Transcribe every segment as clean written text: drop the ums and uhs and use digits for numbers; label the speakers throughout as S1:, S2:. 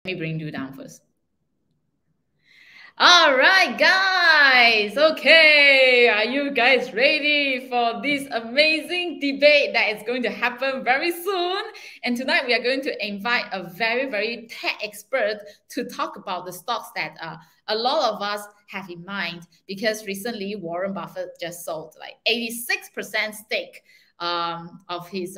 S1: me bring you down first. All right, guys. Okay, are you guys ready for this amazing debate that is going to happen very soon? And tonight we are going to invite a very, very tech expert to talk about the stocks that a lot of us have in mind, because recently Warren Buffett just sold like 86% stake of his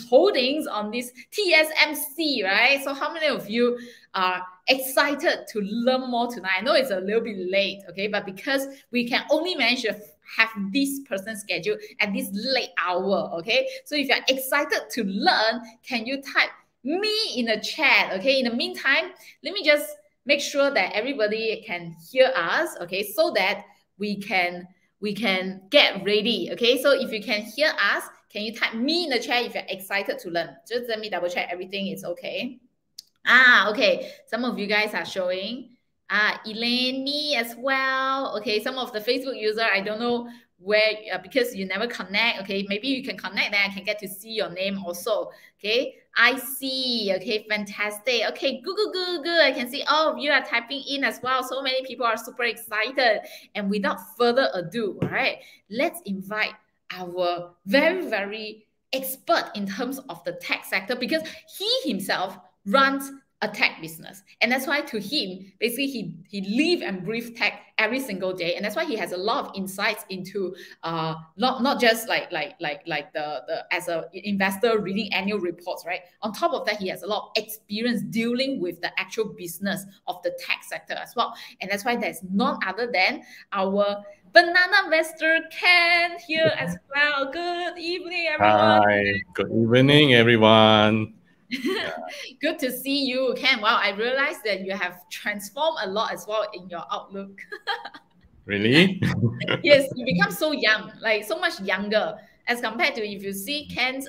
S1: holdings on this TSMC, right? So how many of you are excited to learn more tonight? I know it's a little bit late, okay, but because we can only manage to have this person scheduled at this late hour, okay? So if you're excited to learn, can you type me in the chat, okay? In the meantime, let me just make sure that everybody can hear us, okay, so that we can get ready, okay? So if you can hear us, can you type me in the chat if you're excited to learn? Just let me double check everything is okay. Okay. Some of you guys are showing. Elaine, me as well. Okay. Some of the Facebook user, I don't know where, because you never connect. Okay. Maybe you can connect, then I can get to see your name also. Okay. I see. Okay. Fantastic. Okay. Good. I can see all of you are typing in as well. So many people are super excited. And without further ado, all right, let's invite our very, very expert in terms of the tech sector, because he himself runs a tech business, and that's why to him, basically, he live and breathe tech every single day, and that's why he has a lot of insights into not just like the as an investor reading annual reports, right? On top of that, he has a lot of experience dealing with the actual business of the tech sector as well, and that's why there's none other than our banana investor Ken here as well. Good evening, everyone.
S2: Hi, good evening, everyone.
S1: Good to see you, Ken. Wow, I realized that you have transformed a lot as well in your outlook.
S2: Really?
S1: Yes, you become so young, like so much younger as compared to if you see Ken's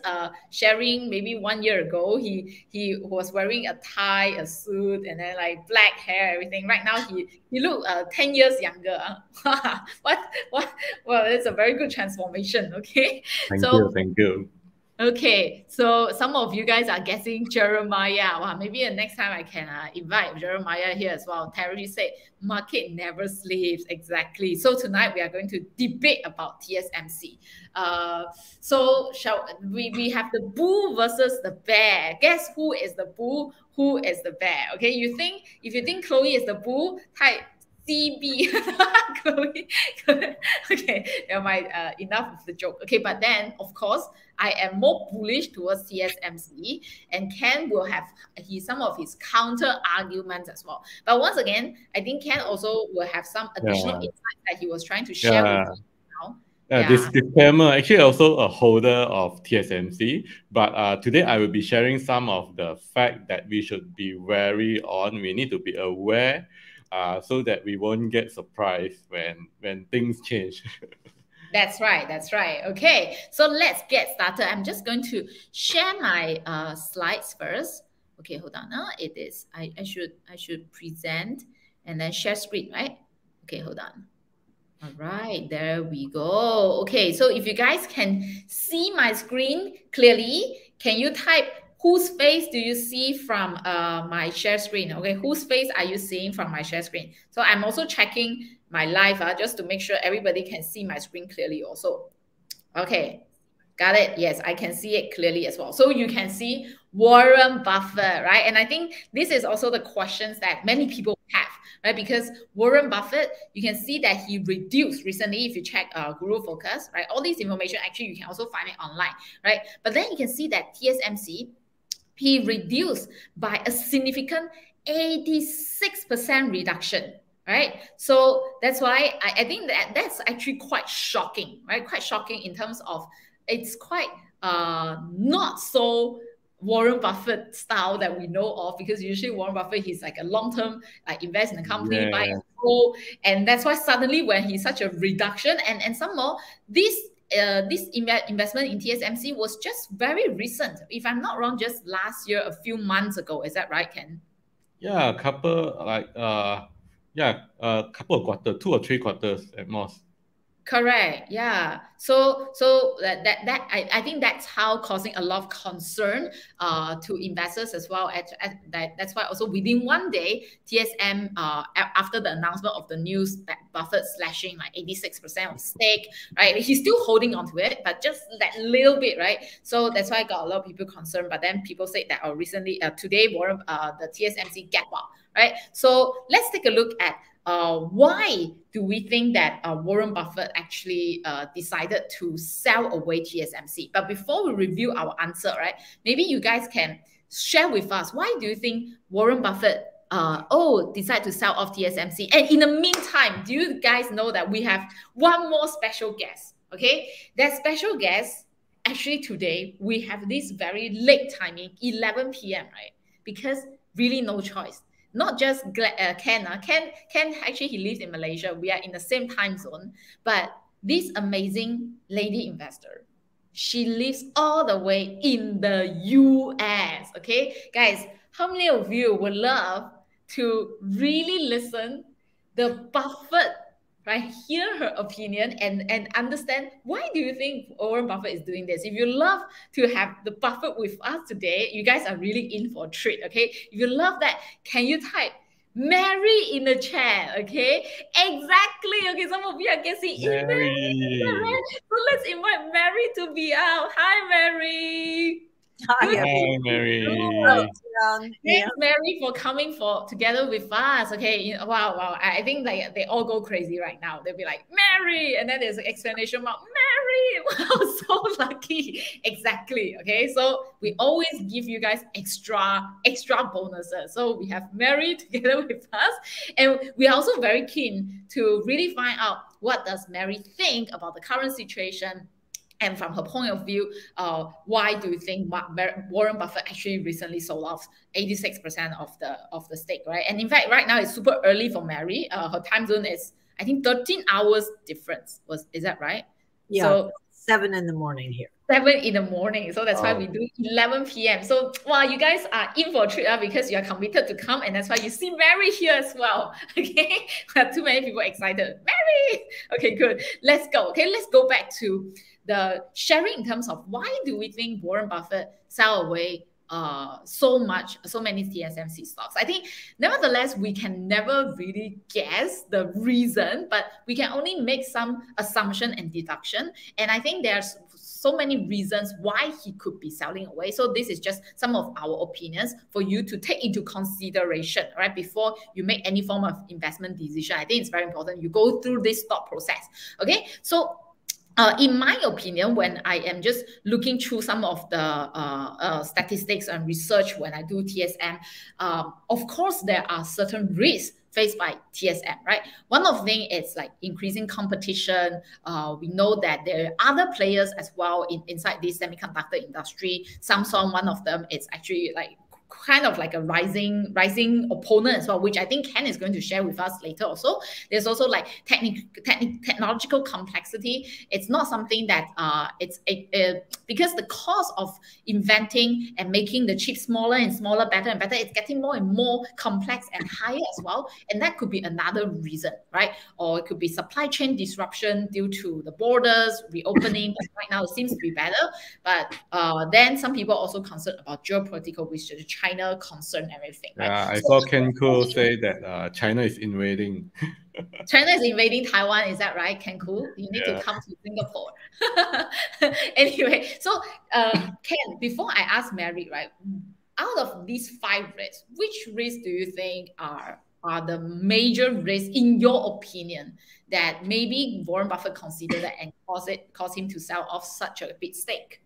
S1: sharing maybe 1 year ago, he was wearing a tie, a suit, and then like black hair, everything. Right now he look 10 years younger. What well, it's a very good transformation. Okay.
S2: Thank you,
S1: So
S2: thank you.
S1: okay, so some of you guys are guessing Jeremiah. Well, maybe the next time I can invite Jeremiah here as well. Terry said, market never sleeps. Exactly. So tonight we are going to debate about TSMC. So we have the bull versus the bear. Guess who is the bull? Who is the bear? Okay, if you think Chloe is the bull, type CB. Chloe. Okay, never mind. Enough of the joke. Okay, but then of course I am more bullish towards TSMC, and Ken will have some of his counter arguments as well. But once again, I think Ken also will have some additional
S2: Yeah,
S1: insights that he was trying to share with
S2: yeah.
S1: us now.
S2: This
S1: Yeah.
S2: disclaimer, actually also a holder of TSMC, but today I will be sharing some of the fact that we should be wary on. We need to be aware, so that we won't get surprised when things change.
S1: That's right. That's right. Okay, so let's get started. I'm just going to share my slides first. Okay, hold on. It is. I should present and then share screen, right? Okay, hold on. All right, there we go. Okay, so if you guys can see my screen clearly, can you type whose face do you see from my share screen? Okay, whose face are you seeing from my share screen? So I'm also checking my live just to make sure everybody can see my screen clearly also. Okay, got it. Yes, I can see it clearly as well. So you can see Warren Buffett, right? And I think this is also the questions that many people have, right? Because Warren Buffett, you can see that he reduced recently. If you check Guru Focus, right? All this information, actually, you can also find it online, right? But then you can see that TSMC, he reduced by a significant 86% reduction, right? So that's why I think that's actually quite shocking, right? Quite shocking in terms of it's quite not so Warren Buffett style that we know of, because usually Warren Buffett, he's like a long-term invest in a company, buy
S2: Yeah,
S1: and hold, and that's why suddenly when he's such a reduction and some more, this investment in TSMC was just very recent. If I'm not wrong, just last year, a few months ago. Is that right, Ken?
S2: yeah, a couple of quarters, 2 or 3 quarters at most.
S1: Correct. Yeah. I think that's how causing a lot of concern to investors as well. That's why also within one day, TSM after the announcement of the news that Buffett slashing like 86% of stake, right? He's still holding on to it, but just that little bit, right? So that's why I got a lot of people concerned. But then people say that recently today Warren the TSMC gap up, right? So let's take a look at why do we think that Warren Buffett actually decided to sell away TSMC? But before we review our answer, right, maybe you guys can share with us why do you think Warren Buffett decide to sell off TSMC? And in the meantime, do you guys know that we have one more special guest? Okay, that special guest actually today we have this very late timing, 11 p.m. right? Because really no choice not just Ken. Ken actually he lives in Malaysia. We are in the same time zone. But this amazing lady investor, she lives all the way in the US. Okay, guys, how many of you would love to really listen the Buffett, right? Hear her opinion and understand why do you think Warren Buffett is doing this? If you love to have the Buffett with us today, you guys are really in for a treat, okay? If you love that, can you type Mary in the chat, okay? Exactly, okay, some of you are guessing
S2: Mary.
S1: So let's invite Mary to be out. Hi, Mary.
S2: Hi, Mary.
S1: Thanks, Mary, for coming together with us. Okay, wow. I think like they all go crazy right now. They'll be like Mary, and then there's an explanation mark. Mary, wow, so lucky. Exactly. Okay, so we always give you guys extra bonuses. So we have Mary together with us, and we are also very keen to really find out what does Mary think about the current situation. And from her point of view, why do you think Warren Buffett actually recently sold off 86% of the stake, right? And in fact, right now it's super early for Mary. Her time zone is, I think, 13 hours difference. Is that right?
S3: Yeah, so 7 in the morning here.
S1: 7 in the morning. So that's why we do 11 p.m. So, wow, you guys are in for a treat because you are committed to come. And that's why you see Mary here as well. Okay. We have too many people excited. Mary. Okay, good. Let's go. Okay, let's go back to the sharing in terms of why do we think Warren Buffett sell away so many TSMC stocks. I think nevertheless we can never really guess the reason, but we can only make some assumption and deduction. And I think there's so many reasons why he could be selling away. So this is just some of our opinions for you to take into consideration, right? Before you make any form of investment decision. I think it's very important you go through this thought process. Okay, so in my opinion, when I am just looking through some of the statistics and research when I do TSM, of course, there are certain risks faced by TSM, right? One of the things is like increasing competition. We know that there are other players as well inside this semiconductor industry. Samsung, one of them, is actually like kind of like a rising opponent as well, which I think Ken is going to share with us later also. There's also like technological complexity. It's not something that because the cost of inventing and making the chip smaller and smaller, better and better, it's getting more and more complex and higher as well. And that could be another reason, right? Or it could be supply chain disruption due to the borders reopening. But right now it seems to be better. But then some people are also concerned about geopolitical risk, China concern and everything. Right?
S2: Yeah, I saw Ken Kuo say that China is invading.
S1: China is invading Taiwan, is that right, Ken Kuo? You need to come to Singapore. Anyway, so Ken, before I ask Mary, right, out of these 5 risks, which risks do you think are the major risks in your opinion that maybe Warren Buffett considered that and cause him to sell off such a big stake?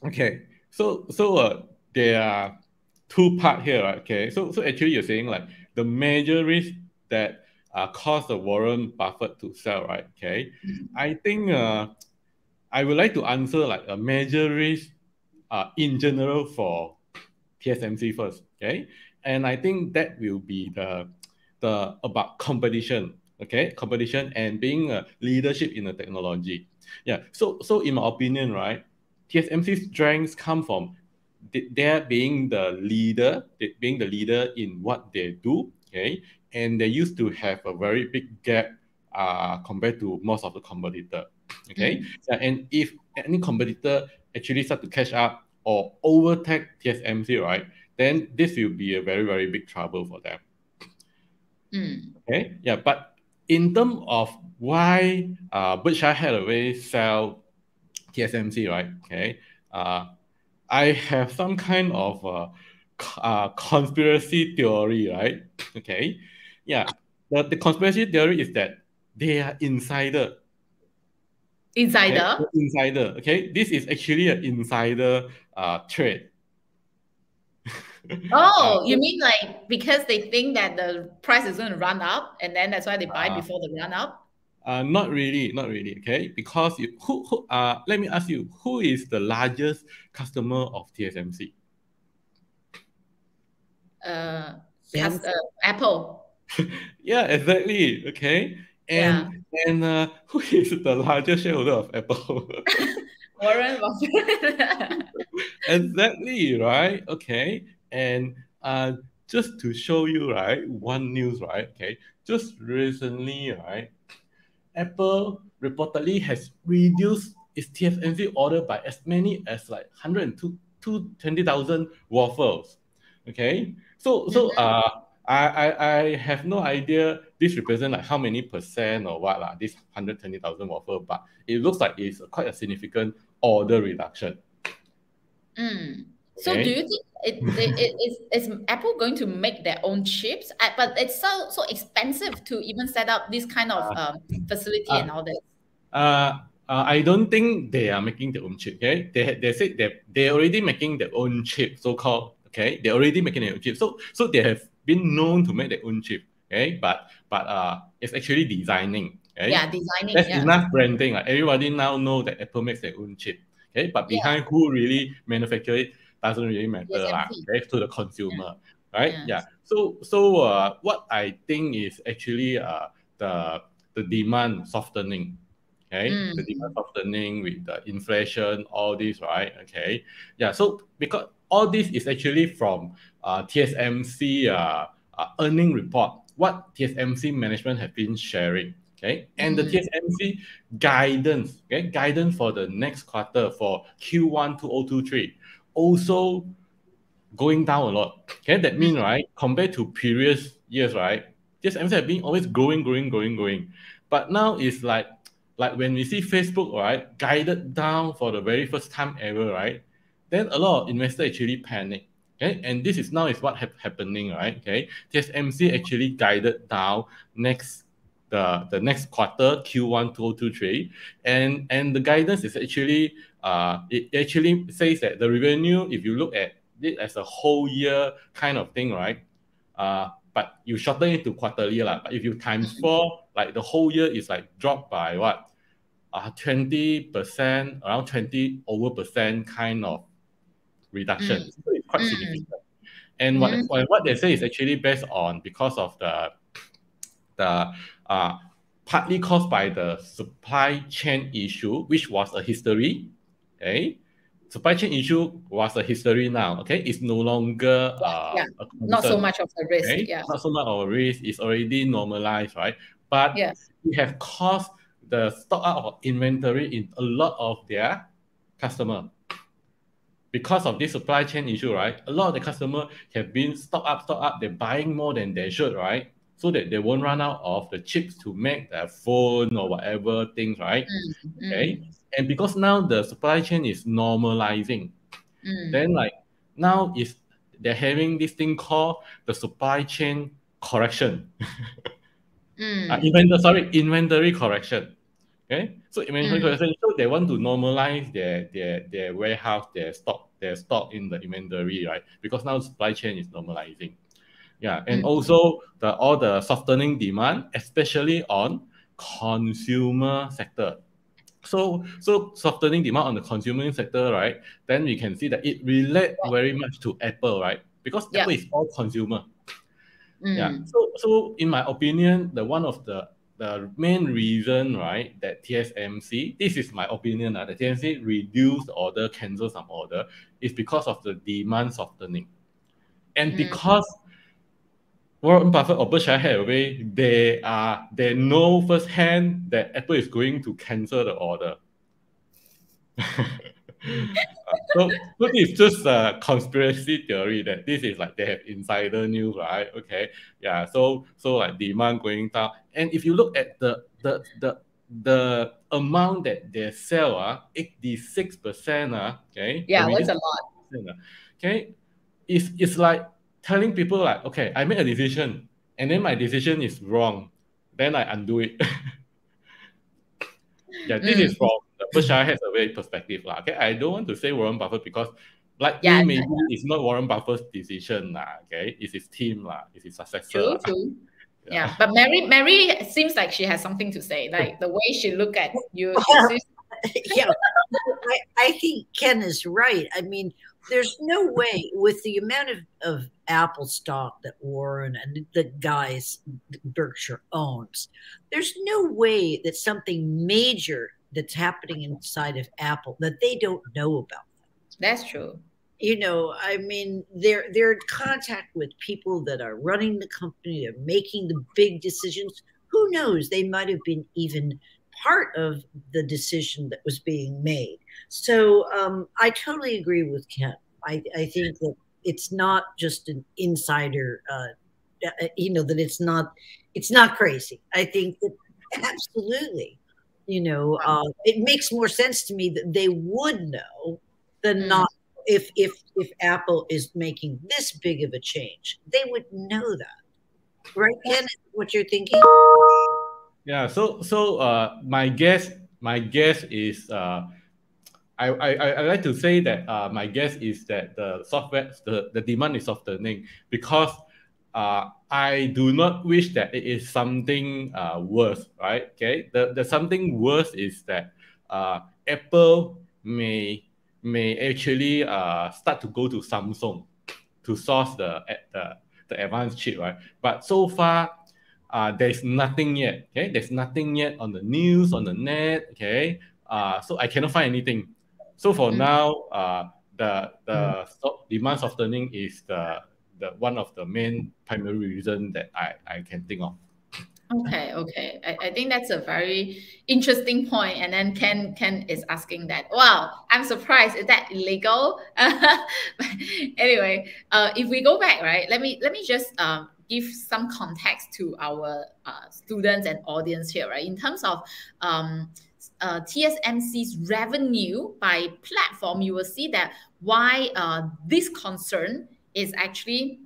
S2: Okay, so there are 2 parts here, right? Okay, so actually you're saying like the major risk that caused the Warren Buffett to sell, right? Okay, I think I would like to answer like a major risk in general for TSMC first, okay? And I think that will be the about competition, okay? Competition and being a leadership in the technology. Yeah, so in my opinion, right, TSMC's strengths come from they're being the leader in what they do, okay? And they used to have a very big gap compared to most of the competitor. Okay, and if any competitor actually start to catch up or overtake TSMC, right, then this will be a very, very big trouble for them. Okay, yeah, but in terms of why Berkshire Hathaway sell TSMC, right? Okay, I have some kind of conspiracy theory, right? Okay, yeah, the conspiracy theory is that they are insider.
S1: Insider?
S2: Okay? Insider, okay? This is actually an insider trade.
S1: Oh, you mean like because they think that the price is going to run up and then that's why they buy before the run up?
S2: Not really, okay? Because let me ask you, who is the largest customer of TSMC?
S1: Apple.
S2: Yeah, exactly. Okay. And who is the largest shareholder of Apple?
S1: Warren Buffett.
S2: Exactly, right? Okay. And just to show you, right, one news, right? Okay. Just recently, right, Apple reportedly has reduced its TSMC order by as many as like 120,000 waffles. Okay. I have no idea this represents like how many percent or what lah, this 120,000 waffle, but it looks like it's quite a significant order reduction.
S1: So do you think is Apple going to make their own chips? But it's so expensive to even set up this kind of facility and all this.
S2: I don't think they are making their own chip. Okay, they said that they're already making their own chip, so called. Okay, they're already making their own chip. So they have been known to make their own chip. Okay, but it's actually designing. Okay?
S1: Yeah, designing.
S2: That's enough branding. Like, everybody now know that Apple makes their own chip. Okay, but behind who really manufacture it doesn't really matter, okay, to the consumer, right? Yeah. So what I think is actually the demand softening. Okay, the demand softening with the inflation, all this, right? Okay, yeah. So because all this is actually from TSMC earning report, what TSMC management have been sharing. Okay, and the TSMC guidance, okay, guidance for the next quarter for Q1 2023 also going down a lot. Okay, that means, right, compared to previous years, right, TSMC have been always growing. But now it's like when we see Facebook, right, guided down for the very first time ever, right, then a lot of investors actually panic. Okay, and this is what happening, right? Okay, TSMC actually guided down the next quarter Q1 2023, and the guidance is actually it actually says that the revenue, if you look at it as a whole year kind of thing, right? But you shorten it to quarterly lah. But if you times 4, like the whole year is like dropped by what? 20%, around 20% kind of reduction. So it's quite significant. And what they say is actually based on because of the partly caused by the supply chain issue, which was a history. Okay, supply chain issue was a history now. Okay, it's no longer a concern.
S1: Not so much of a risk.
S2: Okay?
S1: Yeah,
S2: not so much of a risk. It's already normalized, right? But it have caused the stock out of inventory in a lot of their customer. Because of this supply chain issue, right? A lot of the customer have been stock up. They're buying more than they should, right? So that they won't run out of the chips to make their phone or whatever things, right? Okay. And because now the supply chain is normalizing, then like now they're having this thing called the supply chain correction. Inventory correction. Okay, so inventory correction. So they want to normalize their warehouse, their stock in the inventory, right? Because now supply chain is normalizing. Yeah, and also all the softening demand, especially on consumer sector. So softening demand on the consumer sector, right? Then we can see that it relates very much to Apple, right? Because Apple is all consumer. Yeah. So in my opinion, one of the main reason, right, that TSMC, this is my opinion, that TSMC reduced order, cancel some order, is because of the demand softening. And because Warren Buffett or Berkshire Hathaway, they know firsthand that Apple is going to cancel the order. So this is just a conspiracy theory that this is like they have insider news, right? Okay, yeah. So like demand going down, and if you look at the amount that they sell, 86%, okay.
S1: Yeah,
S2: I mean,
S1: that's
S2: this
S1: a lot.
S2: okay, it's like telling people like, okay, I made a decision, and then my decision is wrong, then I undo it. Yeah, this is from the Berkshire Hathaway perspective. Okay, I don't want to say Warren Buffett because, like me, maybe it's not Warren Buffett's decision. Okay, it's his team. It's his successor.
S1: True. Yeah, but Mary seems like she has something to say. Like the way she look at you.
S3: Yeah, I think Ken is right. I mean, there's no way with the amount of Apple stock that Warren and the guys Berkshire owns, there's no way that something major that's happening inside of Apple that they don't know about.
S1: That's true.
S3: You know, I mean, they're in contact with people that are running the company, they're making the big decisions. Who knows? They might have been even part of the decision that was being made. So I totally agree with Ken. I think that it's not just an insider, you know, that it's not crazy. I think that absolutely, you know, it makes more sense to me that they would know than not. If Apple is making this big of a change, they would know that, right, Ken? What you're thinking?
S2: Yeah. So my guess is I like to say that my guess is that the software the demand is softening because I do not wish that it is something worse, right? Okay. The something worse is that Apple may actually start to go to Samsung to source the advanced chip, right? But so far, there's nothing yet. Okay, there's nothing yet on the news, on the net. Okay, so I cannot find anything. So for now, the demand softening is the one of the main primary reason that I can think of.
S1: Okay. I think that's a very interesting point. And then Ken is asking that. Wow, I'm surprised. Is that illegal? Anyway, if we go back, right? Let me just give some context to our students and audience here, right? In terms of TSMC's revenue by platform, you will see that why this concern is actually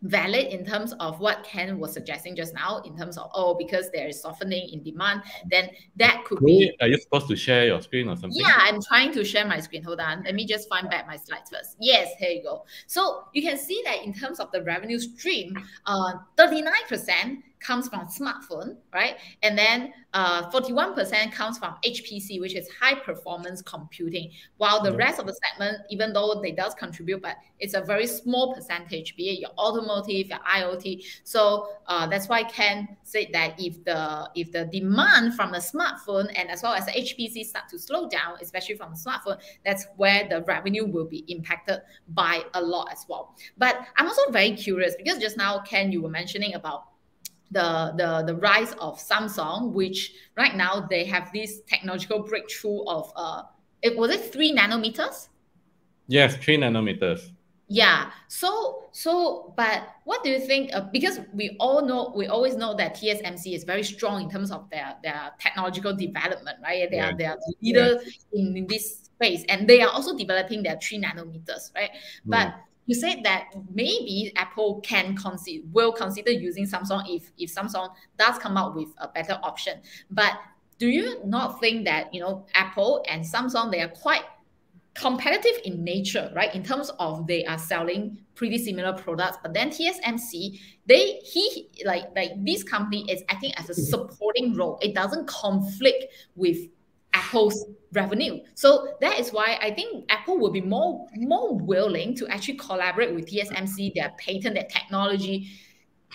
S1: valid in terms of what Ken was suggesting just now, in terms of, because there is softening in demand, then that could be.
S2: Are you supposed to share your screen or something?
S1: Yeah, I'm trying to share my screen. Hold on. Let me just find back my slides first. Yes, here you go. So you can see that in terms of the revenue stream, 39% comes from smartphone, right? And then 41% comes from HPC, which is high performance computing, while the rest of the segment, even though they does contribute, but it's a very small percentage, be it your automotive, your IoT. So that's why Ken said that if the demand from the smartphone and as well as the HPC start to slow down, especially from the smartphone, that's where the revenue will be impacted by a lot as well. But I'm also very curious because just now, Ken, you were mentioning about the rise of Samsung, which right now they have this technological breakthrough of was it 3 nanometers?
S2: Yes, 3 nanometers.
S1: Yeah. So, but what do you think? Because we always know that TSMC is very strong in terms of their technological development, right? They are the leader in this space, and they are also developing their 3 nanometers, right? But you said that maybe Apple will consider using Samsung if Samsung does come out with a better option. But do you not think that Apple and Samsung, they are quite competitive in nature, right? In terms of they are selling pretty similar products, but then TSMC, this company is acting as a supporting role. It doesn't conflict with Apple's revenue. So that is why I think Apple will be more willing to actually collaborate with TSMC, their patent, their technology,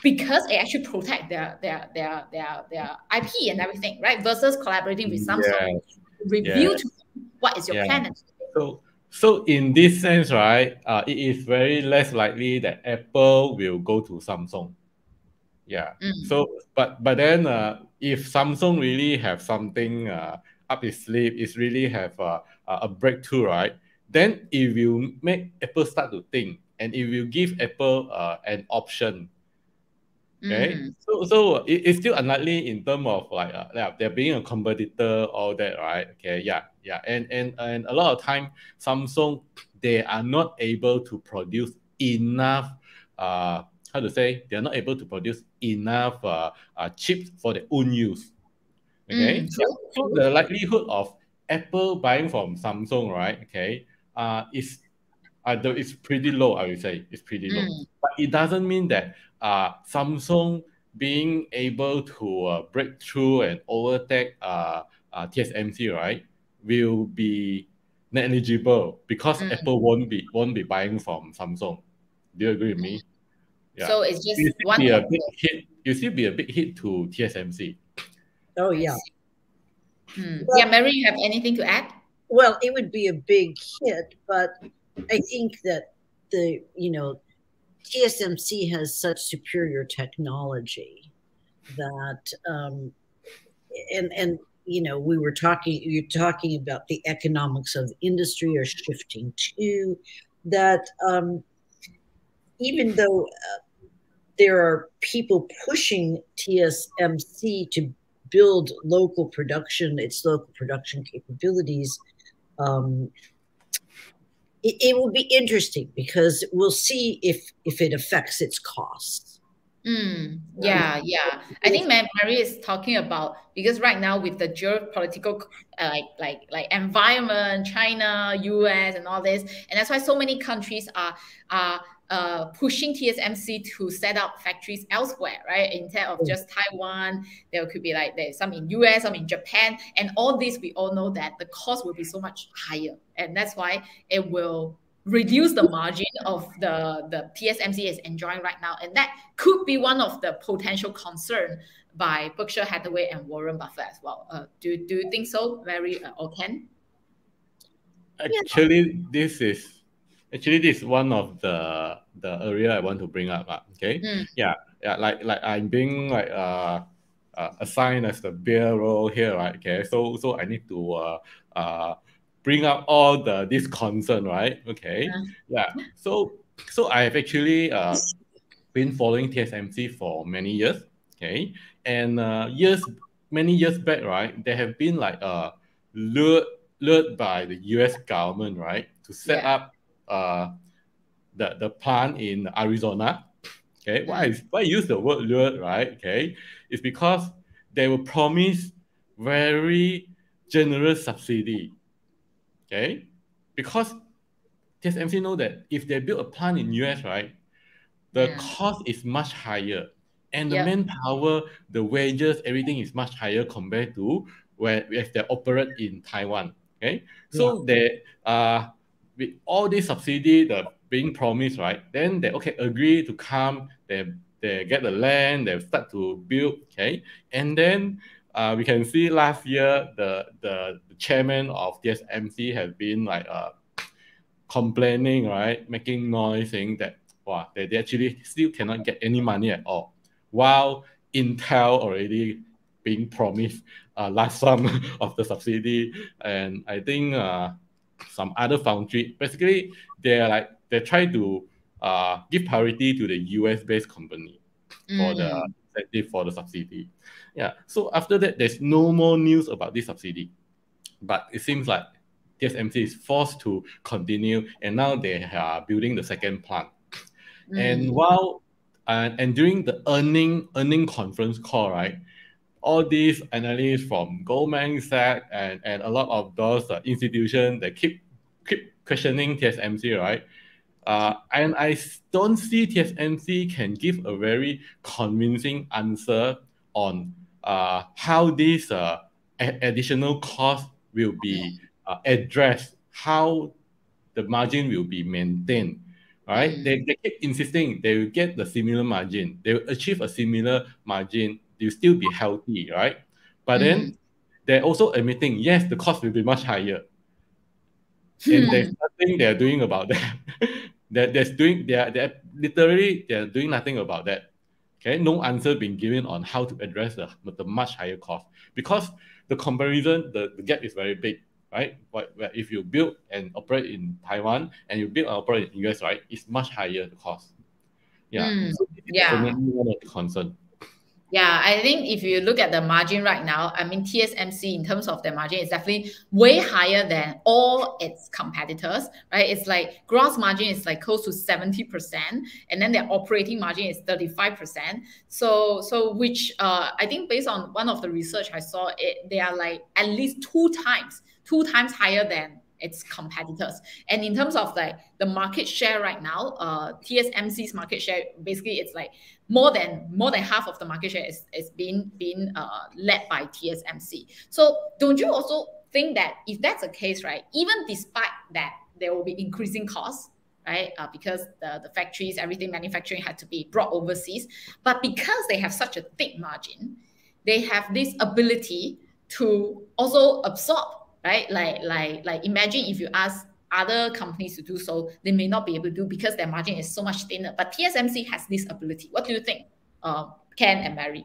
S1: because it actually protect their IP and everything, right? Versus collaborating with Samsung. Review to what is your plan.
S2: So in this sense, right, it is very less likely that Apple will go to Samsung. Yeah. So, but then if Samsung really have something up its sleeve, is really have a breakthrough, right? Then if you make Apple start to think, and if you give Apple an option, okay, so it's still unlikely in terms of like there being a competitor, all that, right? Okay, yeah, and a lot of time Samsung, they are not able to produce enough how to say, they are not able to produce enough chips for their own use. Okay, yeah.
S1: True.
S2: So the likelihood of Apple buying from Samsung, right? Okay, it's pretty low. I would say it's pretty low, but it doesn't mean that Samsung being able to break through and overtake TSMC, right, will be negligible because Apple won't be buying from Samsung. Do you agree with me? Yeah,
S1: So it's just
S2: you still
S1: one
S2: be a
S1: of
S2: big
S1: the.
S2: hit. You still be a big hit to TSMC.
S3: Oh
S1: I
S3: yeah.
S1: see. Yeah,
S3: Well,
S1: Mary, you have anything to add?
S3: well, it would be a big hit, but I think that TSMC has such superior technology that and you're talking about the economics of the industry are shifting too, that even though there are people pushing TSMC to build its local production capabilities, um, it will be interesting because we'll see if it affects its costs.
S1: Yeah. I think Mary is talking about, because right now with the geopolitical like environment, China, US, and all this, and that's why so many countries are pushing TSMC to set up factories elsewhere, right? Instead of just Taiwan, there could be like there's some in US, some in Japan, and all this we all know that the cost will be so much higher, and that's why it will reduce the margin of the TSMC is enjoying right now, and that could be one of the potential concern by Berkshire Hathaway and Warren Buffett as well. Do you think so, Mary or Ken?
S2: Actually, this is one of the area I want to bring up. Okay, yeah, like I'm being like assigned as the beer role here, right? Okay, so I need to bring up all this concern, right? Okay, yeah. So I have actually been following TSMC for many years. Okay, and many years back, right, there have been like lured by the U.S. government, right, to set
S1: Yeah.
S2: up the plant in Arizona. Okay, why I use the word lured, right? Okay, it's because they were promised very generous subsidy. Okay, because TSMC know that if they build a plant in US, right, the
S1: Yeah.
S2: cost is much higher, and the
S1: Yep.
S2: manpower, the wages, everything is much higher compared to where if they operate in Taiwan. Okay,
S3: Yeah.
S2: so they with all this subsidy the being promised, right? Then they agree to come. They get the land. They start to build. Okay, and then we can see last year the chairman of TSMC has been like complaining, right, making noise, saying that wow, they actually still cannot get any money at all, while Intel already being promised large sum of the subsidy, and I think some other foundry. Basically, they try to give priority to the US based company for the incentive for the subsidy. Yeah. So after that, there's no more news about this subsidy, but it seems like TSMC is forced to continue, and now they are building the second plant. And while and during the earning conference call, right, all these analysts from Goldman Sachs and a lot of those institutions that keep questioning TSMC, right? And I don't see TSMC can give a very convincing answer on how this additional cost will be addressed, how the margin will be maintained. Right? They keep insisting they will get the similar margin, they will achieve a similar margin, they'll still be healthy, right? But then they're also admitting, yes, the cost will be much higher, and there's nothing they're doing about that. They're doing they're literally they're doing nothing about that. Okay, no answer being given on how to address the much higher cost, because the comparison, the gap is very big, right? But if you build and operate in Taiwan and you build and operate in US, right, it's much higher the cost. Yeah, so this is
S1: Yeah.
S2: definitely one of the concerns.
S1: Yeah, I think if you look at the margin right now, I mean, TSMC in terms of their margin is definitely way higher than all its competitors, right? It's like gross margin is like close to 70%, and then their operating margin is 35%. So which I think based on one of the research I saw, they are like at least two times higher than its competitors. And in terms of like the market share right now, TSMC's market share, basically it's like more than half of the market share is being led by TSMC. So don't you also think that if that's the case, right, even despite that there will be increasing costs, right, because the factories, everything manufacturing had to be brought overseas, but because they have such a thick margin, they have this ability to also absorb, right? Like imagine if you ask other companies to do so, they may not be able to do because their margin is so much thinner. But TSMC has this ability. What do you think, Ken and Mary?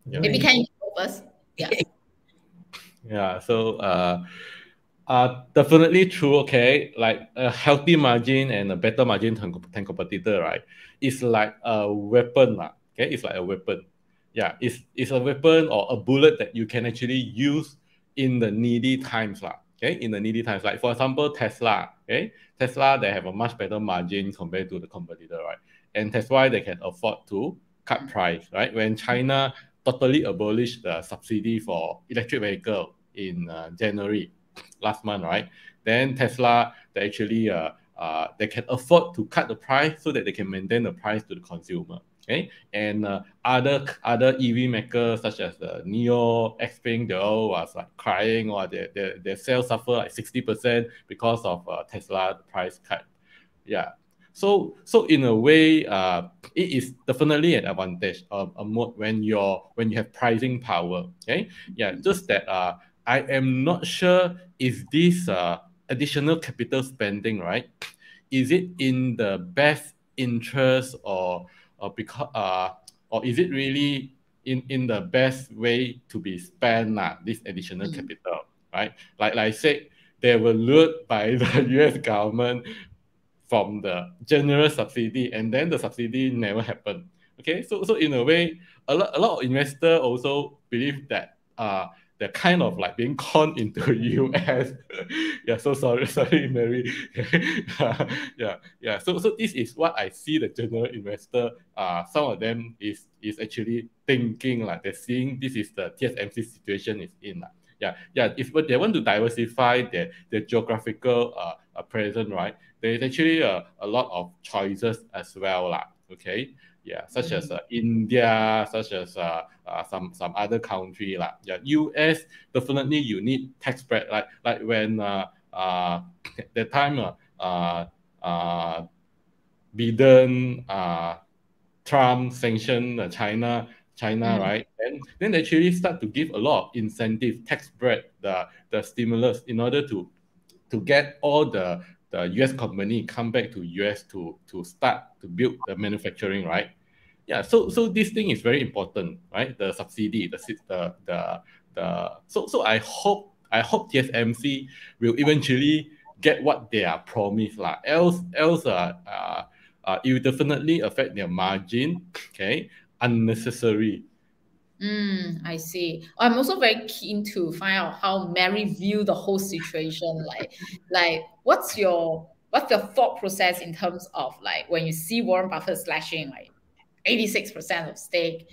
S2: Yeah.
S1: Maybe Ken, you go first. Yeah.
S2: Yeah. So definitely true. Okay, like a healthy margin and a better margin than competitor, right? It's like a weapon, lah. Okay, it's like a weapon. Yeah, it's a weapon or a bullet that you can actually use in the needy times, lah. Okay, in the needy times, like for example, Tesla. Okay, Tesla, they have a much better margin compared to the competitor, right? And that's why they can afford to cut price, right? When China totally abolished the subsidy for electric vehicle in January last month, right? Then Tesla, they actually they can afford to cut the price so that they can maintain the price to the consumer. Okay, and other EV makers such as Neo, Xpeng, they all was like crying, or their sales suffer like 60% because of Tesla price cut. Yeah. So in a way, it is definitely an advantage of a mode when you have pricing power. Okay. Yeah. Just that I am not sure if this additional capital spending, right, is it in the best interest because or is it really in the best way to be spent, this additional capital, right? Like I said, they were lured by the US government from the general subsidy, and then the subsidy never happened. Okay, so in a way, a lot of investors also believe that they're kind of like being conned into US. Yeah, so sorry, Mary. Yeah. So this is what I see the general investor. Some of them is actually thinking like they're seeing this is the TSMC situation is in. Yeah. If they want to diversify their geographical presence, right? There's actually a lot of choices as well, lah. Okay, yeah, such as India, such as some other country, lah. Yeah, US definitely you need tax spread, like when the time Biden Trump sanctioned China, right? And then they actually start to give a lot of incentive, tax spread, the stimulus in order to get all the US company come back to US to start to build the manufacturing, right? Yeah, so this thing is very important, right? The subsidy, so I hope TSMC will eventually get what they are promised, lah. Else it will definitely affect their margin, okay? Unnecessary.
S1: I see. I'm also very keen to find out how Mary view the whole situation. Like what's your thought process in terms of like when you see Warren Buffett slashing like 86% of stake,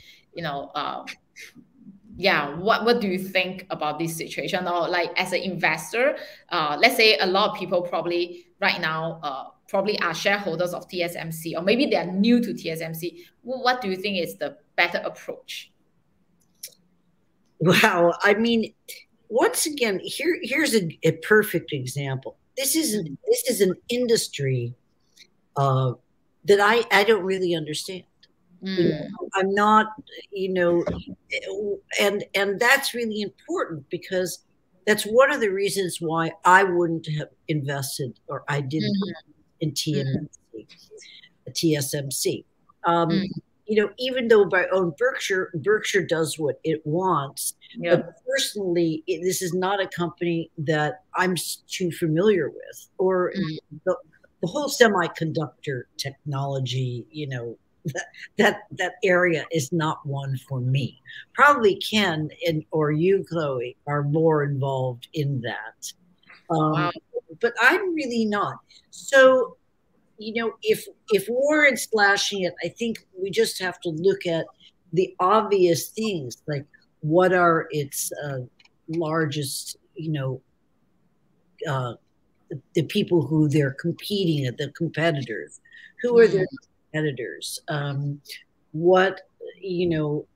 S1: yeah, what do you think about this situation? Or like as an investor, let's say a lot of people probably right now probably are shareholders of TSMC, or maybe they are new to TSMC. What do you think is the better approach?
S3: Wow. I mean, once again, here's a perfect example. This is an industry that I don't really understand. I'm not, and that's really important because that's one of the reasons why I wouldn't have invested, or I didn't in TSMC.
S1: Mm.
S3: Even though I own Berkshire does what it wants.
S1: Yeah.
S3: But personally, this is not a company that I'm too familiar with, or the whole semiconductor technology, that area is not one for me. Probably Ken or you, Chloe, are more involved in that.
S1: Wow.
S3: But I'm really not. So, if Warren's slashing it, I think we just have to look at the obvious things, like what are its largest, the people who they're competing at, the competitors. Who are their competitors? What you know?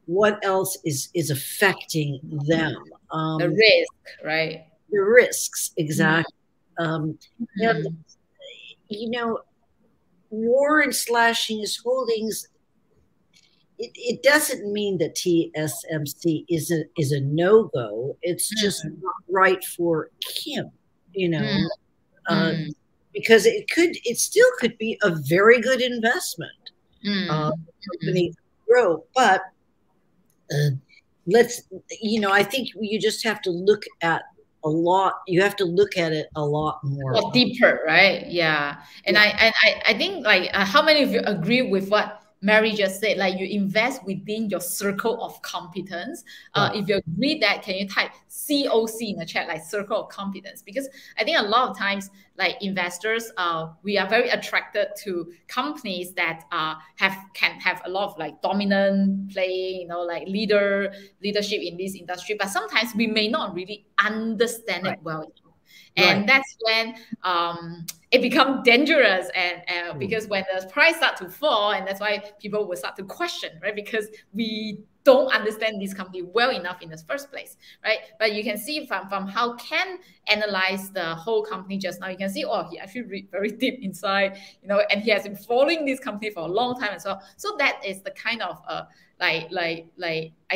S3: What else is affecting them?
S1: The risk, right?
S3: The risks, exactly. And Warren slashing his holdings. It doesn't mean that TSMC is a no-go. It's just not right for him, because it still could be a very good investment. Company grow, but I think you just have to look at a lot. You have to look at it a lot more.
S1: Or deeper, right? Yeah. And I think like how many of you agree with what Mary just said? Like you invest within your circle of competence. If you agree that, can you type COC in the chat, like circle of competence? Because I think a lot of times, like investors, we are very attracted to companies that can have a lot of like dominant play, like leadership in this industry. But sometimes we may not really understand it well. And that's when it becomes dangerous, and because when the price start to fall, and that's why people will start to question, right? Because we don't understand this company well enough in the first place, right? But you can see from how Ken analyzed the whole company just now, you can see, he actually read very deep inside, and he has been following this company for a long time as well. So that is the kind of I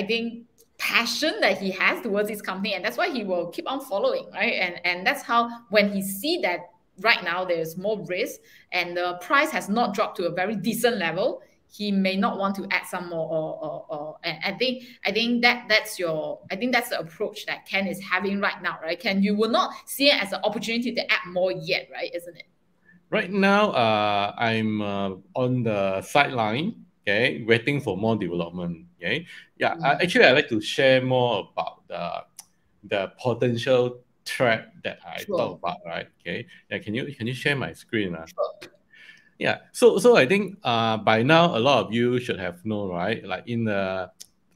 S1: think passion that he has towards his company, and that's why he will keep on following, right? And that's how, when he see that right now there's more risk and the price has not dropped to a very decent level, he may not want to add some more. And I think that's the approach that Ken is having right now, right? Ken, you will not see it as an opportunity to add more yet, right? Isn't it?
S2: Right now, I'm on the sideline, okay, waiting for more development. Okay, yeah. Actually, I'd like to share more about the potential threat that I thought about. Right? Okay. Yeah. Can you share my screen?
S1: Sure.
S2: Yeah. So I think by now a lot of you should have known, right? Like in the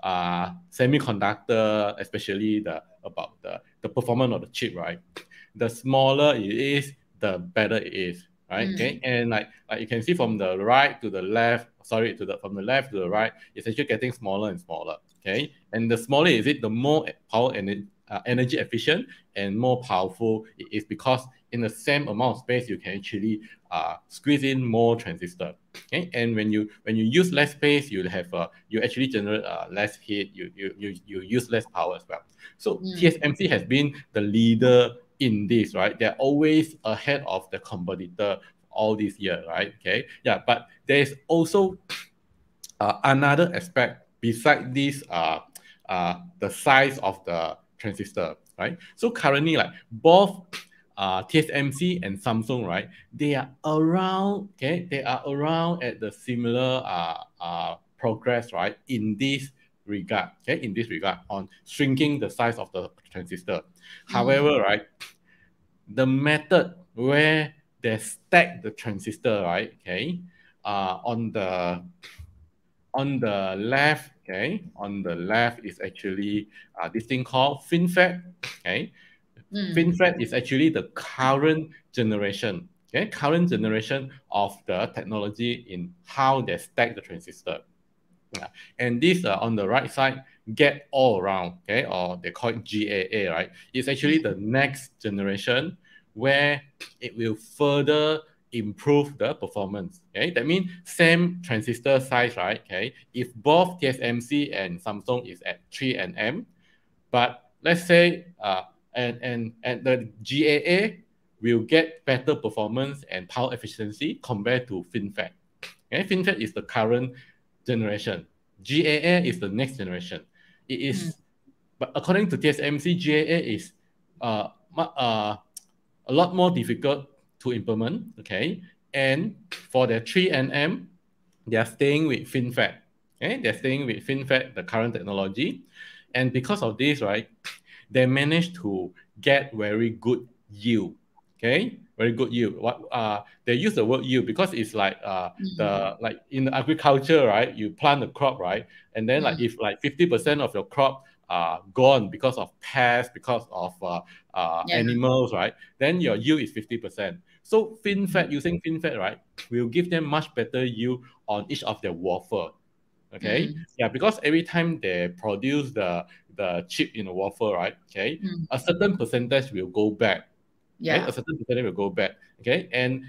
S2: semiconductor, especially about the performance of the chip, right? The smaller it is, the better it is. Right. Okay. And like you can see from the right to the left, from the left to the right, it's actually getting smaller and smaller. Okay. And the smaller is it, the more power and energy efficient and more powerful it is, because in the same amount of space you can actually squeeze in more transistor. Okay. And when you use less space, you actually generate less heat. You use less power as well. So TSMC has been the leader in this, right? They're always ahead of the competitor all these years, right? Okay, yeah, but there's also another aspect beside this, the size of the transistor, right? So currently, like both TSMC and Samsung, right? They are around, okay? They are around at the similar progress, right? In this regard, okay? In this regard, on shrinking the size of the transistor. However, right, the method where they stack the transistor, right? Okay, on the left, okay, on the left is actually this thing called FinFET. Okay, FinFET is actually the current generation. Okay, current generation of the technology in how they stack the transistor. Yeah. And this on the right side, get all around, okay, or they call it GAA, right? It's actually the next generation where it will further improve the performance. Okay, that means same transistor size, right? Okay, if both TSMC and Samsung is at 3 nm, but let's say and the GAA will get better performance and power efficiency compared to FinFET. Okay, FinFET is the current generation. GAA is the next generation. It is, but according to TSMC, GAA is a lot more difficult to implement. Okay, and for the 3nm, they are staying with FinFET. Okay, they're staying with FinFET, the current technology, and because of this, right, they managed to get very good yield. Okay, very good yield. What they use the word yield because it's like the like in the agriculture, right? You plant a crop, right, and then like if like 50% of your crop are gone because of pests, because of animals, right? Then your yield is 50%. So FinFET, using FinFET, right, will give them much better yield on each of their wafer. Okay, yeah, because every time they produce the chip in the wafer, right? Okay, a certain percentage will go back. Okay,
S1: Yeah.
S2: a certain percentage will go back. Okay, and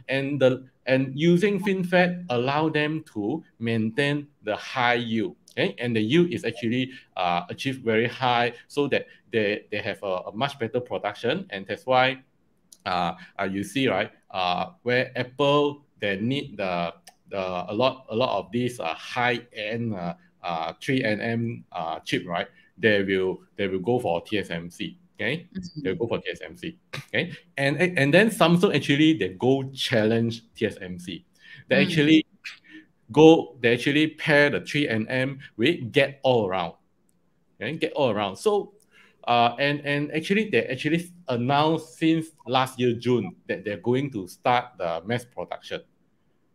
S2: using FinFET allow them to maintain the high yield. Okay, and the yield is actually achieved very high, so that they have a much better production, and that's why you see, right, where Apple they need a lot of these high end 3nm chip, right? They will go for TSMC. Okay, they'll go for TSMC. Okay, and then Samsung actually they go challenge TSMC. They actually pair the 3nm with get all around. Okay, get all around. So and actually they actually announced since last year June that they're going to start the mass production.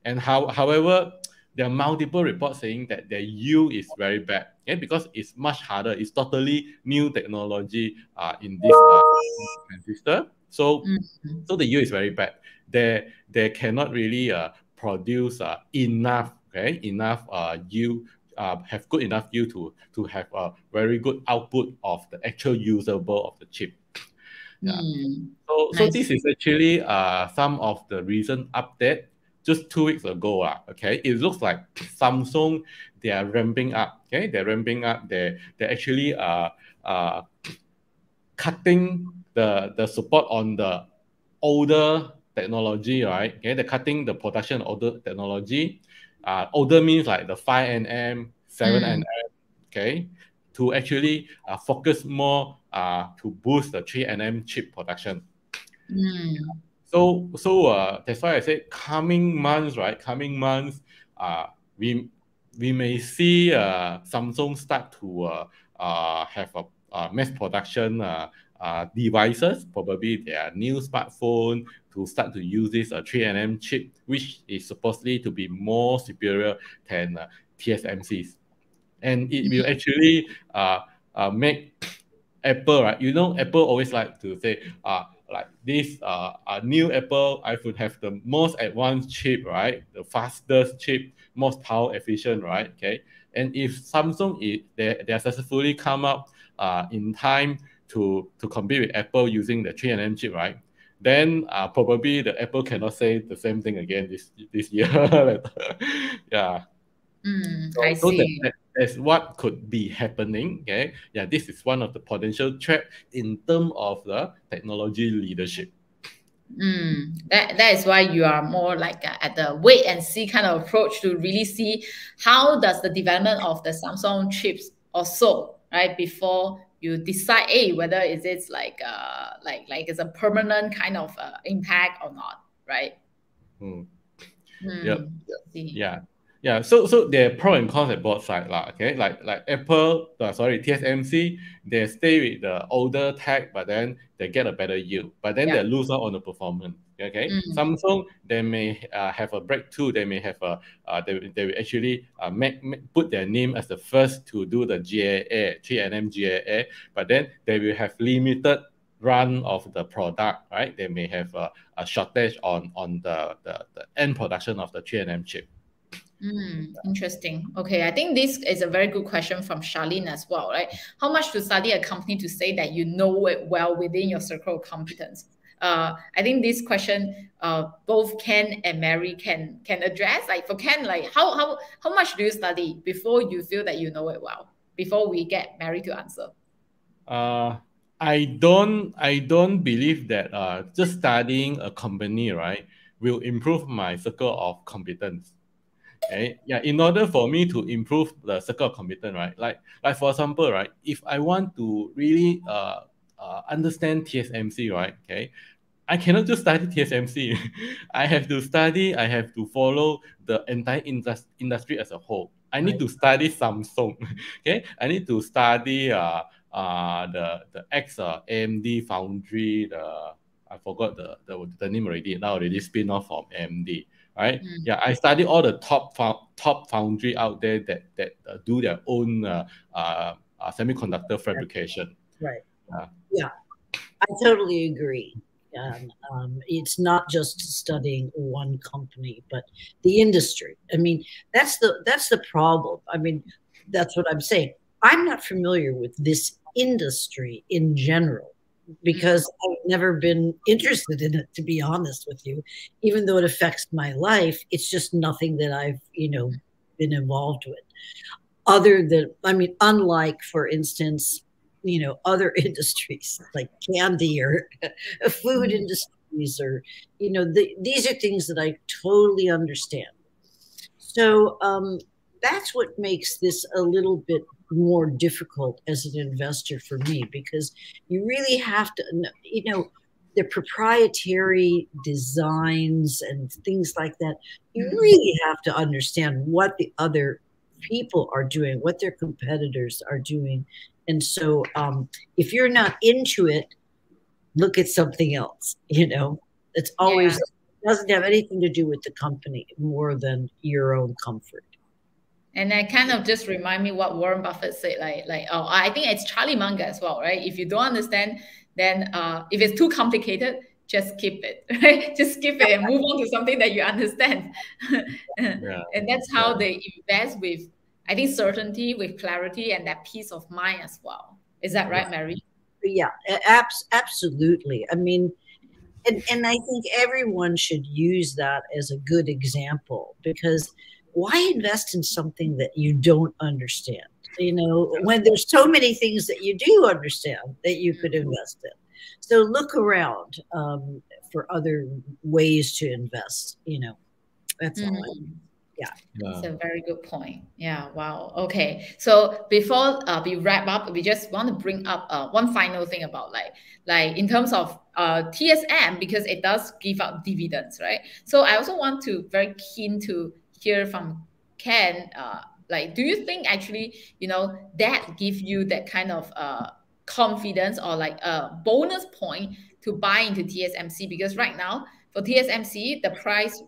S2: And however, there are multiple reports saying that their yield is very bad. Okay, because it's much harder. It's totally new technology in this transistor. So the yield is very bad. They cannot really produce enough, okay, enough yield, have good enough yield to have a very good output of the actual usable of the chip. Yeah. So
S1: Nice.
S2: this is actually some of the recent update just 2 weeks ago. Okay, it looks like Samsung they are ramping up. Okay, they're ramping up. They're actually cutting the support on the older technology, right? Okay, they're cutting the production of older technology. Older means like the 5nm, 7nm, okay, to actually focus more to boost the 3nm chip production. So that's why I said coming months, right? Coming months, we may see Samsung start to have a mass production devices, probably their new smartphone, to start to use this 3nm chip, which is supposedly to be more superior than TSMC's. And it will actually make Apple, right? You know, Apple always like to say, like this new Apple iPhone have the most advanced chip, right? The fastest chip, most power efficient, right? Okay. And if Samsung they successfully come up in time to compete with Apple using the 3nm chip, right? Then probably the Apple cannot say the same thing again this year. Yeah.
S1: I
S2: So
S1: see.
S2: that's what could be happening. Okay, yeah, this is one of the potential threat in terms of the technology leadership.
S1: That is why you are more like at the wait and see kind of approach to really see how does the development of the Samsung chips or so, right, before you decide, hey, whether is it like it's a permanent kind of impact or not, right?
S2: Hmm. Yep.
S1: See.
S2: Yeah. Yeah, so there are pro and cons at both sides, lah. Okay, like Apple, TSMC, they stay with the older tech, but then they get a better yield, but then they lose out on the performance. Okay, Samsung, they may have a breakthrough. They may have they will actually put their name as the first to do the GAA, 3nm GAA, but then they will have limited run of the product, right? They may have a shortage on the end production of the 3nm chip.
S1: Interesting. Okay, I think this is a very good question from Charlene as well, right? How much to study a company to say that you know it well within your circle of competence? I think this question both Ken and Mary can address. Like for Ken, like how much do you study before you feel that you know it well? Before we get Mary to answer.
S2: I don't believe that just studying a company, right, will improve my circle of competence. Okay, yeah. In order for me to improve the circle of competence, right? Like for example, right? If I want to really understand TSMC, right? Okay, I cannot just study TSMC. I have to study. I have to follow the entire industry as a whole. I need
S3: Right.
S2: to study Samsung. Okay, I need to study the ex AMD foundry. I forgot the name already. Now already spin off from AMD. Right?
S1: Mm.
S2: Yeah, I study all the top foundry out there that do their own semiconductor fabrication.
S3: Right.
S2: Yeah.
S3: Yeah, I totally agree. It's not just studying one company, but the industry. I mean, that's the problem. I mean, that's what I'm saying. I'm not familiar with this industry in general because I've never been interested in it, to be honest with you. Even though it affects my life, it's just nothing that I've, been involved with. Other than, I mean, unlike, for instance, other industries like candy or food industries, or these are things that I totally understand. So that's what makes this a little bit more difficult as an investor for me, because you really have to, the proprietary designs and things like that. You really have to understand what the other people are doing, what their competitors are doing. And so if you're not into it, look at something else. It's always,
S1: Yeah.
S3: it doesn't have anything to do with the company more than your own comfort.
S1: And that kind of just remind me what Warren Buffett said, oh, I think it's Charlie Munger as well, right? If you don't understand, then if it's too complicated, just skip it, right? Just skip it and move on to something that you understand.
S2: Yeah.
S1: And that's how they invest with, I think, certainty, with clarity, and that peace of mind as well. Is that right, Mary?
S3: Yeah, absolutely. I mean, and I think everyone should use that as a good example, because why invest in something that you don't understand? When there's so many things that you do understand that you could invest in. So look around for other ways to invest. That's all. Yeah.
S1: That's a very good point. Yeah. Wow. Okay. So before we wrap up, we just want to bring up one final thing about like in terms of TSM, because it does give out dividends, right? So I also want to very keen to hear from Ken. Like, do you think actually that give you that kind of confidence, or like a bonus point to buy into TSMC? Because right now for TSMC, the price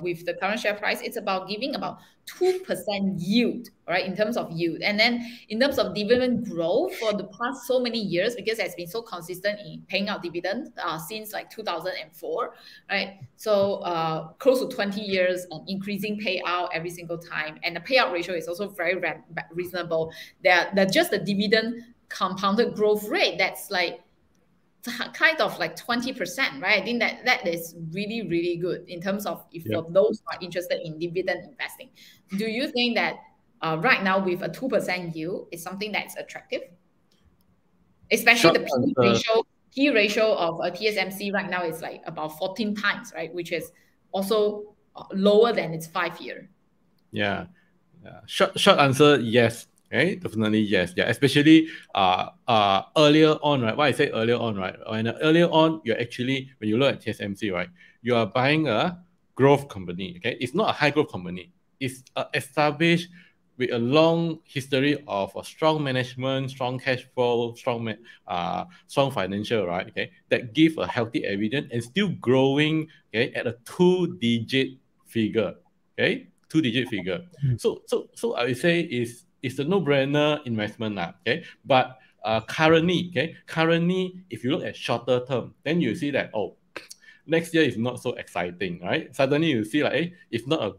S1: with the current share price, it's about giving about 2% yield, right? In terms of yield. And then in terms of dividend growth for the past so many years, because it's been so consistent in paying out dividends since like 2004, right? So close to 20 years and increasing payout every single time. And the payout ratio is also very reasonable. That just the dividend compounded growth rate, that's like kind of like 20%, right? I think that is really, really good in terms of if for those who are interested in dividend investing. Do you think that right now with a 2% yield is something that's attractive? Especially the P ratio of a TSMC right now is like about 14 times, right? Which is also lower than its 5-year.
S2: Yeah. Short answer, yes. Okay, definitely yes. Yeah, especially earlier on, right? What I said earlier on, right? When earlier on, you're actually, when you look at TSMC, right, you are buying a growth company. Okay, it's not a high growth company. It's established with a long history of a strong management, strong cash flow, strong financial, right? Okay, that give a healthy evidence and still growing. Okay, at a 2-digit figure. Okay, 2-digit figure. So I would say it's a no-brainer investment now. Okay, but currently, if you look at shorter term, then you see that next year is not so exciting, right? Suddenly you see like, it's not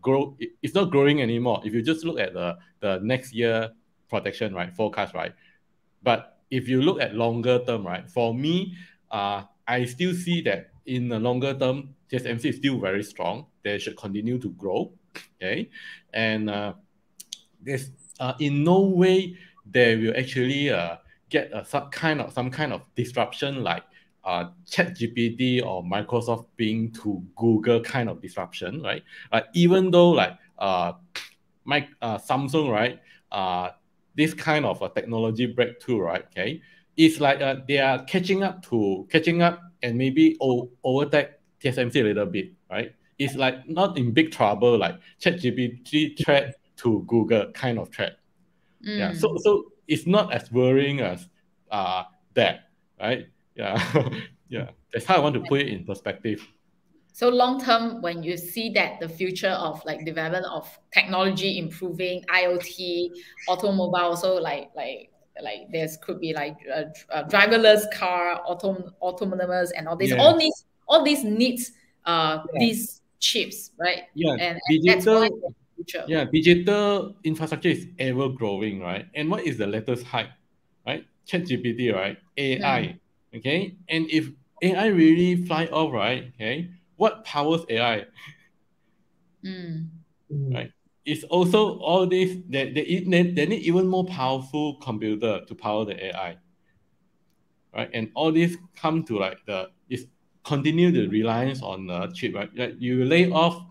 S2: it's not growing anymore. If you just look at the next year projection, right, forecast, right. But if you look at longer term, right, for me, I still see that in the longer term, TSMC is still very strong. They should continue to grow. Okay, and there's in no way they will actually get some kind of disruption like ChatGPT or Microsoft Bing to Google kind of disruption, right? Even though like Samsung, right? This kind of a technology breakthrough, right? Okay, it's like they are catching up and maybe overtake TSMC a little bit, right? It's like not in big trouble like ChatGPT threat to Google kind of threat. Yeah, so it's not as worrying as that, right? Yeah, yeah. That's how I want to put it in perspective.
S1: So long term, when you see that the future of like development of technology improving, IoT, automobile, also like there's could be like a driverless car, autonomous, and all this.
S2: Yeah.
S1: All these needs
S3: Yeah.
S1: these chips, right?
S2: Yeah,
S1: And that's why the future.
S2: Yeah, digital infrastructure is ever growing, right? And what is the latest hype, right? ChatGPT, right? AI, okay? And if AI really fly off, right? Okay, what powers AI, right? It's also all this they need even more powerful computer to power the AI, right? And all this come to like is continue the reliance on the chip, right? Like you lay off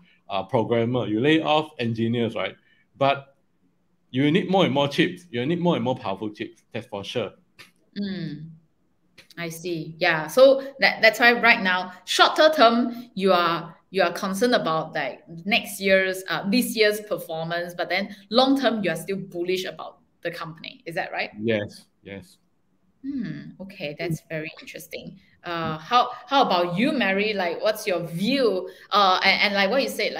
S2: programmer, you lay off engineers, right? But you need more and more chips. You need more and more powerful chips. That's for sure.
S1: I see. Yeah. So that's why right now, shorter term, you are concerned about like this year's performance, but then long term, you are still bullish about the company. Is that right?
S2: Yes. Yes.
S1: Okay, that's very interesting. How about you, Mary? Like, what's your view? And like what you said,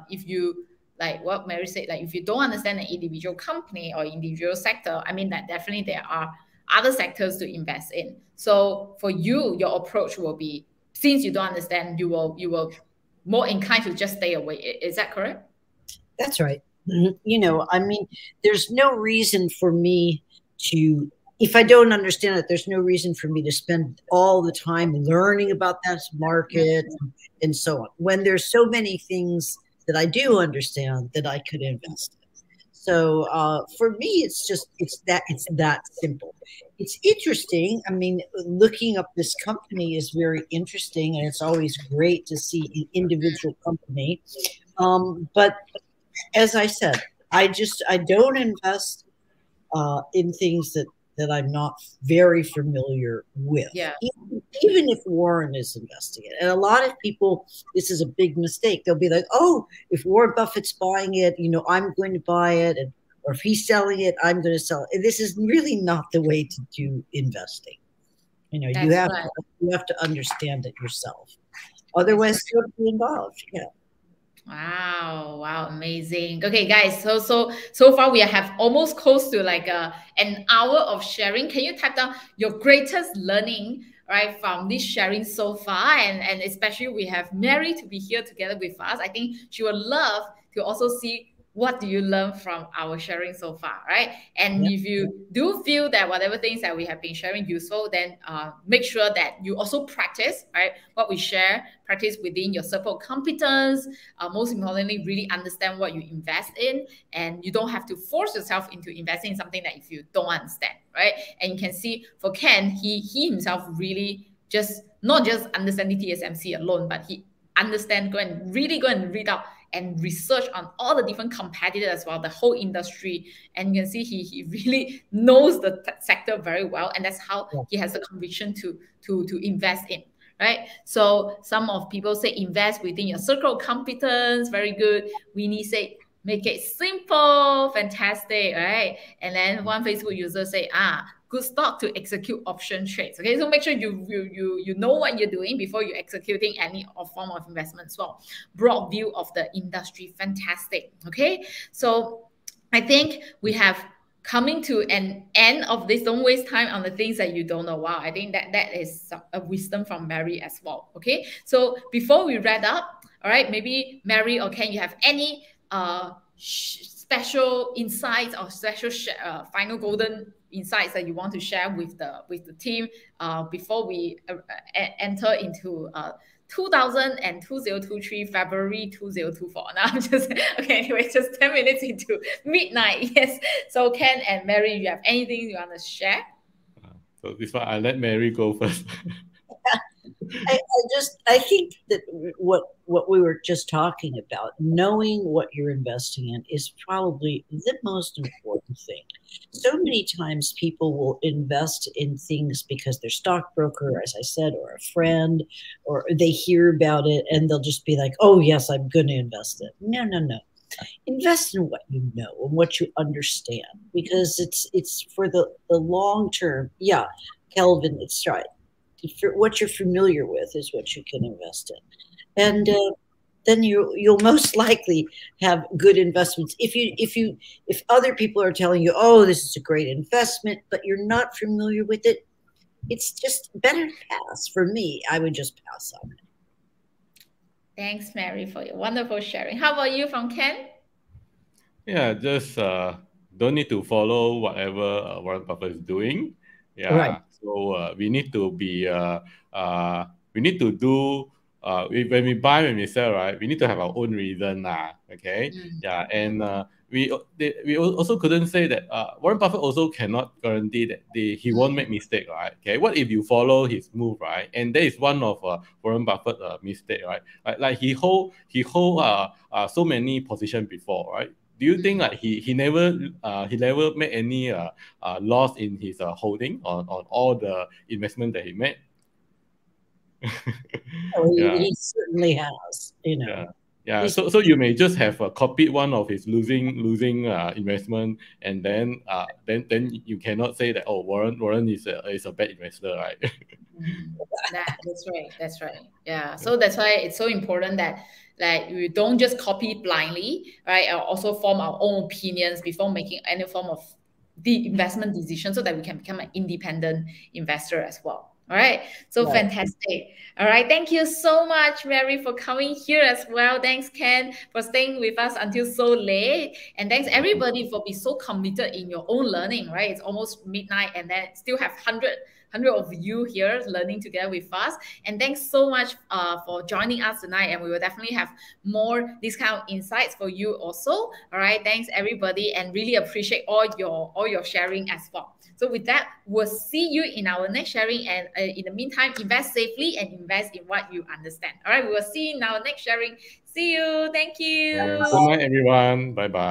S1: if you like what Mary said, like if you don't understand an individual company or individual sector, I mean that definitely there are other sectors to invest in. So for you, your approach will be, since you don't understand, you will more inclined to just stay away. Is that correct?
S3: That's right. You know, I mean, there's no reason for me to, if I don't understand it, there's no reason for me to spend all the time learning about that market and so on, when there's so many things that I do understand that I could invest in. So for me, it's that simple. It's interesting. I mean, looking up this company is very interesting, and it's always great to see an individual company. But as I said, I don't invest in things that I'm not very familiar with.
S1: Yeah.
S3: Even if Warren is investing it. And a lot of people, this is a big mistake. They'll be like, oh, if Warren Buffett's buying it, you know, I'm going to buy it. Or if he's selling it, I'm going to sell it. And this is really not the way to do investing. You know, you have to understand it yourself. Otherwise, don't be involved. Yeah.
S1: Wow, amazing. Okay, guys, so far we have almost close to like an hour of sharing. Can you type down your greatest learning, right, from this sharing so far? And especially we have Mary to be here together with us. I think she would love to also see what do you learn from our sharing so far, right? And if you do feel that whatever things that we have been sharing useful, then make sure that you also practice, right, what we share, practice within your circle of competence. Most importantly, really understand what you invest in, and you don't have to force yourself into investing in something that if you don't understand, right? And you can see for Ken, he himself really not just understanding TSMC alone, but he go and read out and research on all the different competitors as well, the whole industry. And you can see he really knows the sector very well. And that's how he has the conviction to invest in, right? So some of people say invest within your circle of competence. Very good. Winnie said, make it simple. Fantastic, right? And then one Facebook user say, good stock to execute option trades. Okay, so make sure you know what you're doing before you're executing any form of investment as well. Broad view of the industry, fantastic. Okay, so I think we have coming to an end of this. Don't waste time on the things that you don't know. Wow, I think that is a wisdom from Mary as well. Okay, so before we wrap up, all right, maybe Mary or Ken, you have any special insights or special final golden insights that you want to share with the team before we enter into 2023 February 2024. Now I'm just okay. Anyway, just 10 minutes into midnight. Yes. So Ken and Mary, you have anything you want to share?
S2: So this one I let Mary go first.
S3: I think that what we were just talking about, knowing what you're investing in, is probably the most important thing. So many times people will invest in things because their stockbroker, as I said, or a friend, or they hear about it and they'll just be like, "Oh yes, I'm going to invest it." No, no, no. Invest in what you know and what you understand, because it's for the long term. Yeah, Kelvin, it's right. For what you're familiar with is what you can invest in, and then you'll most likely have good investments. If other people are telling you, "Oh, this is a great investment," but you're not familiar with it, it's just better to pass. For me, I would just pass on it.
S1: Thanks, Mary, for your wonderful sharing. How about you, from Ken?
S2: Yeah, just don't need to follow whatever Warren Buffett is doing. Yeah,
S3: Right.
S2: so we need to be we need to do when we buy, when we sell, right? We need to have our own reason, okay? Yeah, and we also couldn't say that Warren Buffett also cannot guarantee that he won't make mistake, right? Okay, what if you follow his move, right? And that is one of Warren Buffett mistake, right? Like he hold so many position before, right? Do you think like he never made any loss in his holding on all the investment that he made?
S3: Oh,
S2: Yeah,
S3: he certainly has.
S2: yeah, yeah.
S3: He's
S2: So you may just have copied one of his losing investment, and then you cannot say that, oh, Warren is a bad investor, right?
S1: That's right. That's right. Yeah. So that's why it's so important that like we don't just copy blindly, right? Or also form our own opinions before making any form of the investment decision, so that we can become an independent investor as well. All right. So
S3: right.
S1: fantastic. All right. Thank you so much, Mary, for coming here as well. Thanks, Ken, for staying with us until so late. And thanks everybody for being so committed in your own learning, right? It's almost midnight and then still have 100 of you here learning together with us. And thanks so much for joining us tonight. And we will definitely have more these kind of insights for you also. All right. Thanks everybody, and really appreciate all your sharing as well. So with that, we'll see you in our next sharing. And in the meantime, invest safely and invest in what you understand. All right. We will see you in our next sharing. See you. Thank you.
S2: Good night, everyone. Bye bye.